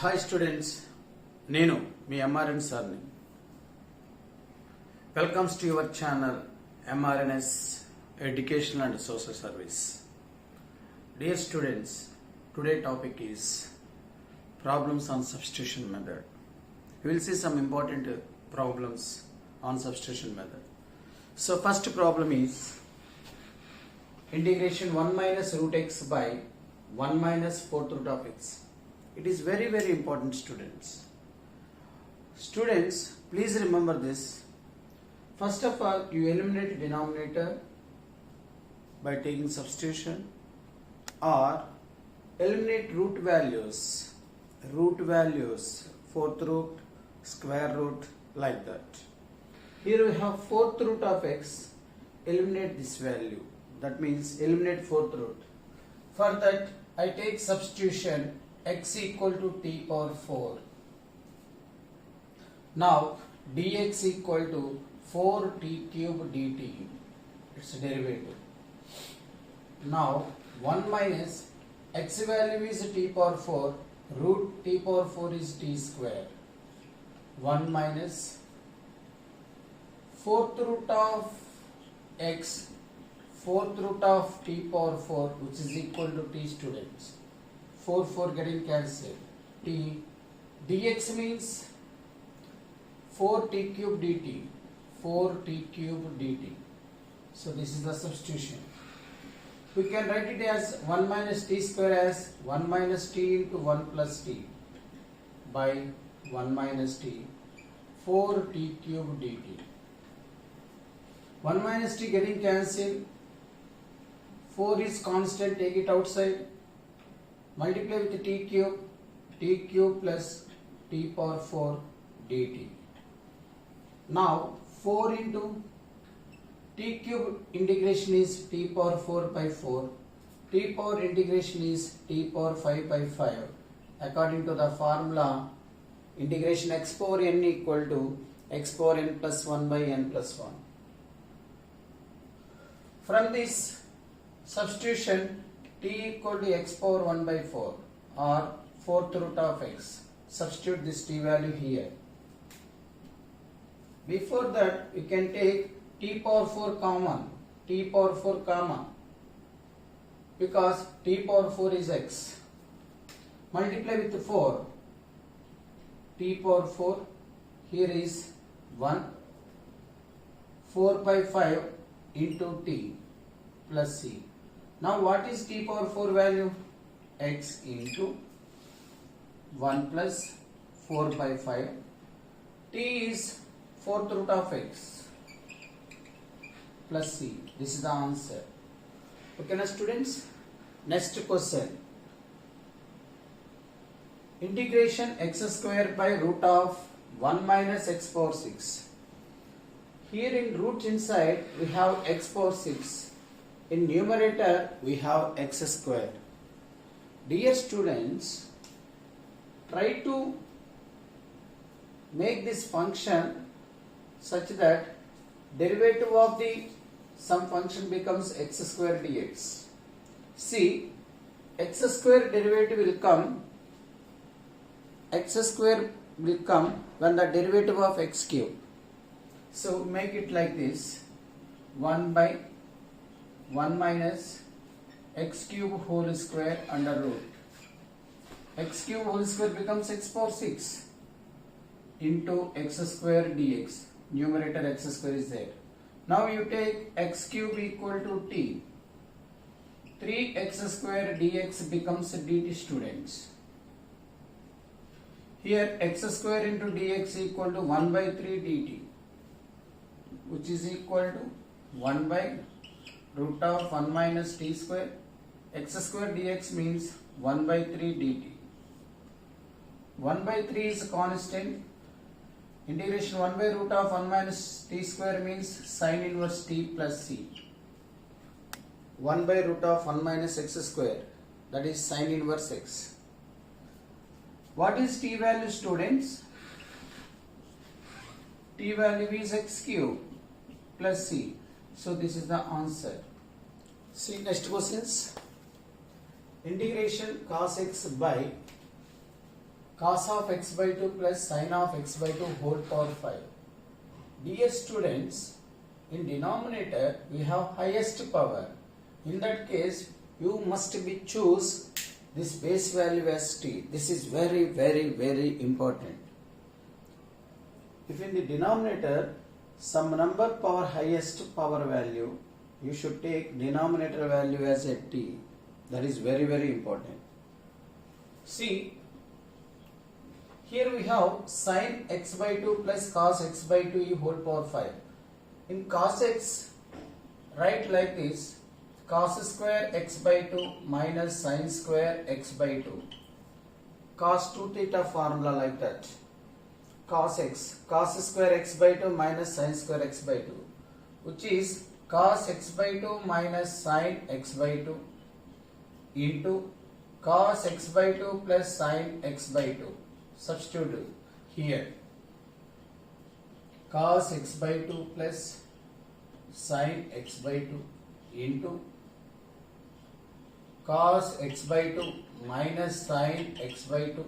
Hi students, నేను మీ MRN సార్ని. Welcomes to your channel MRN's education and social service. Dear students, today topic is problems on substitution method. We will see some important problems on substitution method. So first problem is integration 1 minus root x by 1 minus 4th root of x. It is very important, students. Students, please remember this. First of all, you eliminate denominator by taking substitution, or eliminate root values, 4th root, square root, like that. Here we have 4th root of x, eliminate this value, that means eliminate 4th root. For that I take substitution x equal to t power 4. Now dx equal to 4t cube dt, its derivative. Now 1 minus x value is t power 4, root t power 4 is t square. 1 minus 4th root of x, 4th root of t power 4, which is equal to t, students. 4 getting cancelled. T dx means 4t cube dt, 4t cube dt. So this is the substitution. We can write it as 1 minus t square as 1 minus t into 1 plus t by 1 minus t, 4t cube dt. 1 minus t getting cancelled. 4 is constant, take it outside. Multiply with t cube plus t power 4 dt. Now 4 into t cube integration is t power 4 by 4. T power integration is t power 5 by 5. According to the formula, integration x power n equal to x power n plus 1 by n plus 1. From this substitution, t equal to x power 1 by 4 or 4th root of x. Substitute this t value here. Before that, we can take t power 4 common, t power 4 common, because t power 4 is x. Multiply with 4, t power 4, here is 1, 4 by 5 into t plus c. Now what is t power 4 value? X into 1 plus 4 by 5. T is 4th root of x plus c. This is the answer. Okay now students, next question. Integration x square by root of 1 minus x power 6. Here in root inside we have x power 6. In numerator we have x square. Dear students, try to make this function such that derivative of the some function becomes x square dx. See, x square derivative will come, x square will come when the derivative of x cube. So make it like this, 1 by 1 minus x cube whole square under root. X cube whole square becomes x power 6 into x square dx. Numerator x square is there. Now you take x cube equal to t. 3x square dx becomes dt, students. Here x square into dx equal to 1 by 3 dt, which is equal to 1 by root of 1 minus t square. X square dx means 1 by 3 dt. 1 by 3 is constant. Integration 1 by root of 1 minus t square means sin inverse t plus c. 1 by root of 1 minus x square, that is sin inverse x. What is t value, students? T value is x cube plus c. So this is the answer. See next questions. Integration cos x by cos of x by 2 plus sin of x by 2 whole power 5. Dear students, in denominator we have highest power. In that case, you must be choose this base value as t. This is very, very, very important. If in the denominator some number power highest power value, you should take denominator value as a t. That is very, very important. See, here we have sin x by 2 plus cos x by 2 whole power 5. In cos x, write like this: cos square x by 2 minus sin square x by 2. Cos 2 theta formula like that. Cos x, cos square x by 2 minus sin square x by 2, which is cos x by 2 minus sin x by 2 into cos x by 2 plus sin x by 2. Substitute here. Cos x by 2 plus sin x by 2 into cos x by 2 minus sin x by 2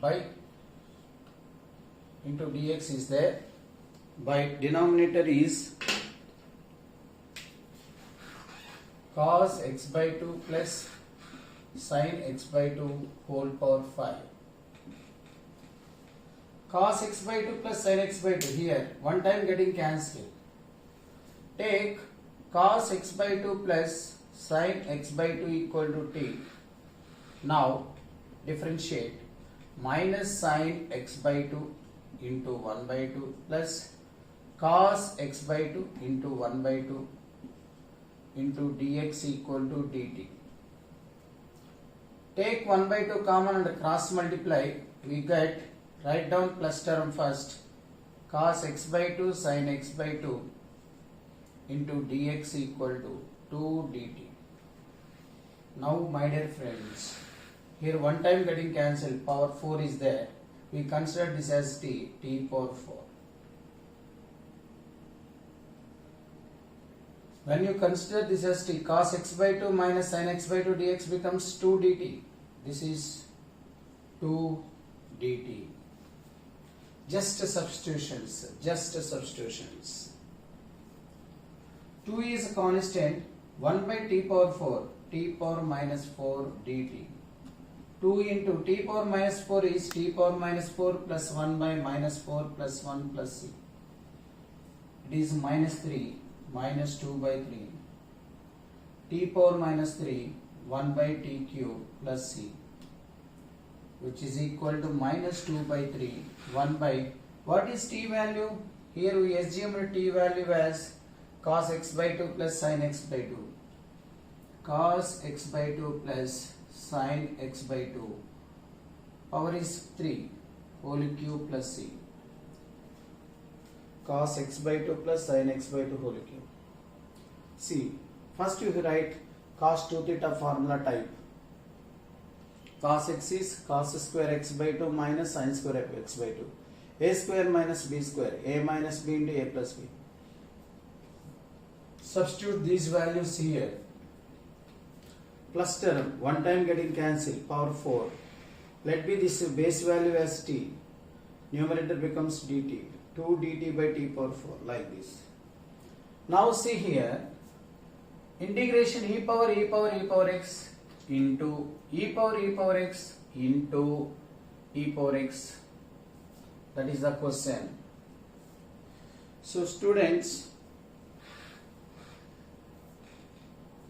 by into dx is there, by denominator is cos x by 2 plus sin x by 2 whole power 5. Cos x by 2 plus sin x by 2, here one time getting cancelled. Take cos x by 2 plus sin x by 2 equal to t. Now differentiate minus sin x by 2 into 1 by 2 plus cos x by 2 into 1 by 2 into dx equal to dt. Take 1 by 2 common and cross multiply. We get, write down plus term first, cos x by 2 sin x by 2 into dx equal to 2 dt. Now my dear friends, here one time getting cancelled, power 4 is there. We consider this as t, t power 4. When you consider this as t, cos x by 2 minus sin x by 2 dx becomes 2 dt. This is 2 dt. Just substitutions, just substitutions. 2 is a constant, 1 by t power 4, t power minus 4 dt. 2 into t power minus 4 is t power minus 4 plus 1 by minus 4 plus 1 plus c. It is minus 3 minus 2 by 3. T power minus 3, 1 by t cube plus c, which is equal to minus 2 by 3, 1 by, what is t value? Here we assume t value as cos x by 2 plus sin x by 2. Cos x by 2 plus sin x by 2. Power is 3, whole cube plus c. Cos x by 2 plus sin x by 2 whole cube. See, first you write cos 2 theta formula type. Cos x is cos square x by 2 minus sin square x by 2. A square minus b square. A minus b into a plus b. Substitute these values here. Plus term, one time getting cancelled, power 4. Let be this base value as t. Numerator becomes dt. 2 dt by t power 4, like this. Now see here, integration e power x into e power x into e power x. That is the question. So students,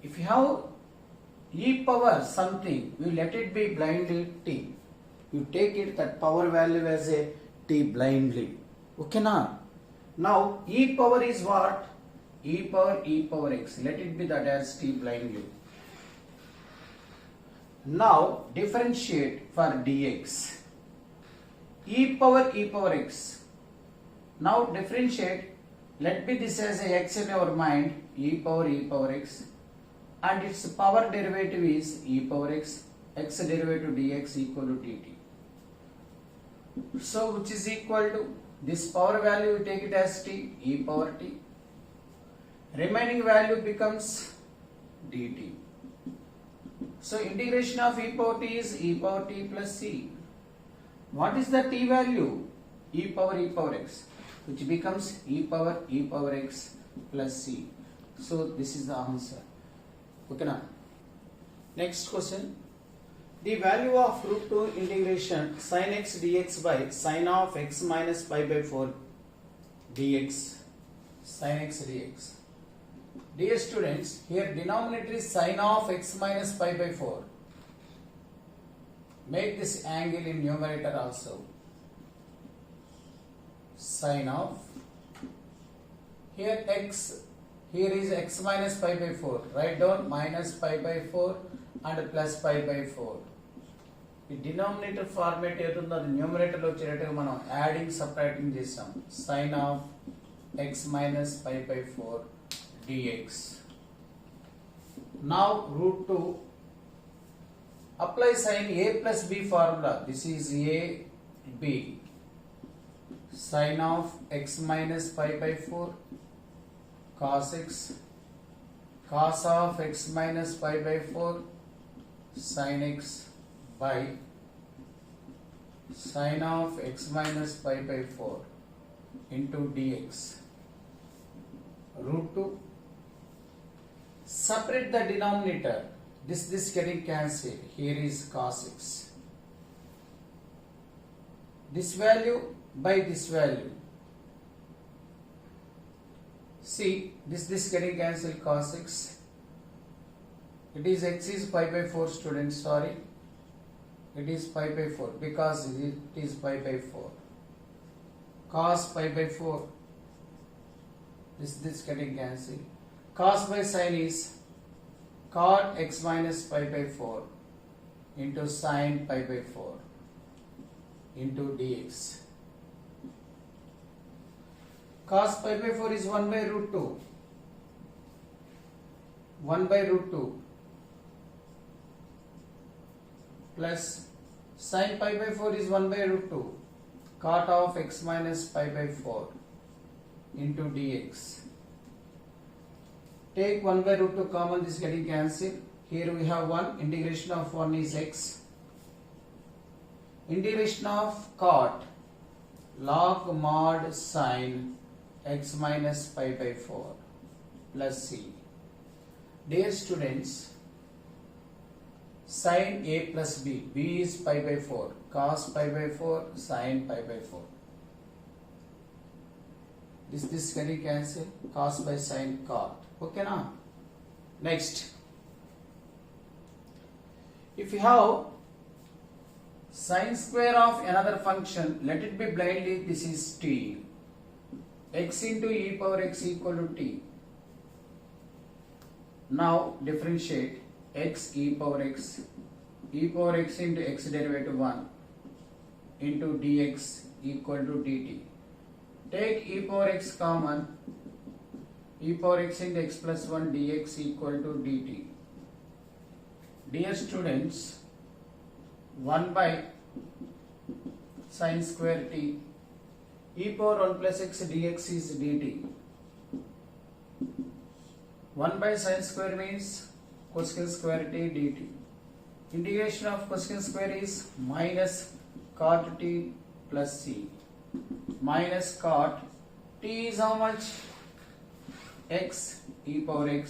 if you have e power something, you let it be blindly t. You take it that power value as a t blindly. Okay now? Now e power is what? E power x. Let it be that as t blindly. Now differentiate for dx. E power x. Now differentiate. Let be this as a x in our mind. E power x. And its power derivative is e power x. X derivative dx equal to dt. So which is equal to this power value, we take it as t, e power t. Remaining value becomes dt. So integration of e power t is e power t plus c. What is the t value? E power x, which becomes e power x plus c. So this is the answer. Okay now. Next question. The value of root 2 integration sin x dx by sin of x minus pi by 4 dx. Sin x dx. Dear students, here denominator is sin of x minus pi by 4. Make this angle in numerator also. Sin of, here x, here is x minus pi by 4. Write down minus pi by 4 and plus pi by 4. ఈ denominator format ఏదో numerator లో వచ్చేటట్టుగా మనం adding subtracting చేసాం. Sine of x minus pi by 4 dx. Now root 2, apply sin a plus b formula. This is a b. Sin of x minus pi by 4 cos x, cos of x minus pi by 4 sin x by sin of x minus pi by 4 into dx. Root 2. Separate the denominator. This getting cancelled. Here is cos x. This value by this value. See, this getting cancelled, cos x. It is x is pi by 4, students, sorry. It is pi by 4 because it is pi by 4. Cos pi by 4. This getting cancelled. Cos by sin is cot x minus pi by 4 into sin pi by 4 into dx. Cos pi by 4 is 1 by root 2. 1 by root 2 plus sin pi by 4 is 1 by root 2. Cot of x minus pi by 4 into dx. Take 1 by root 2 common, this getting cancelled. Here we have 1, integration of 1 is x. Integration of cot log mod sin x minus pi by 4 plus c. Dear students, sin a plus b, b is pi by 4, cos pi by 4, sin pi by 4. This getting cancelled, cos by sin cot. Okay now. Next, if you have sin square of another function, let it be blindly, this is t. X into e power x equal to t. Now differentiate x e power x into x derivative 1 into dx equal to dt. Take e power x common, e power x into x plus 1 dx equal to dt. Dear students, 1 by sin square t, e power 1 plus x dx is dt. 1 by sin square means cosecant square t dt. Integration of cosecant square is minus cot t plus c. Minus cot t is how much? X e power x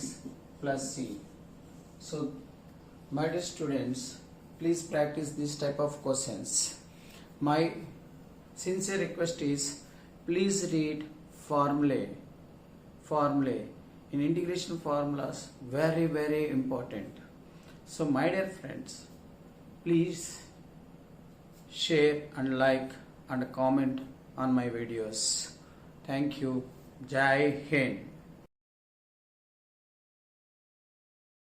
plus c. So, my dear students, please practice this type of questions. My sincere request is, please read formulae. In integration formulas, very, very important. So, my dear friends, please share and like and comment on my videos. Thank you. Jai Hind.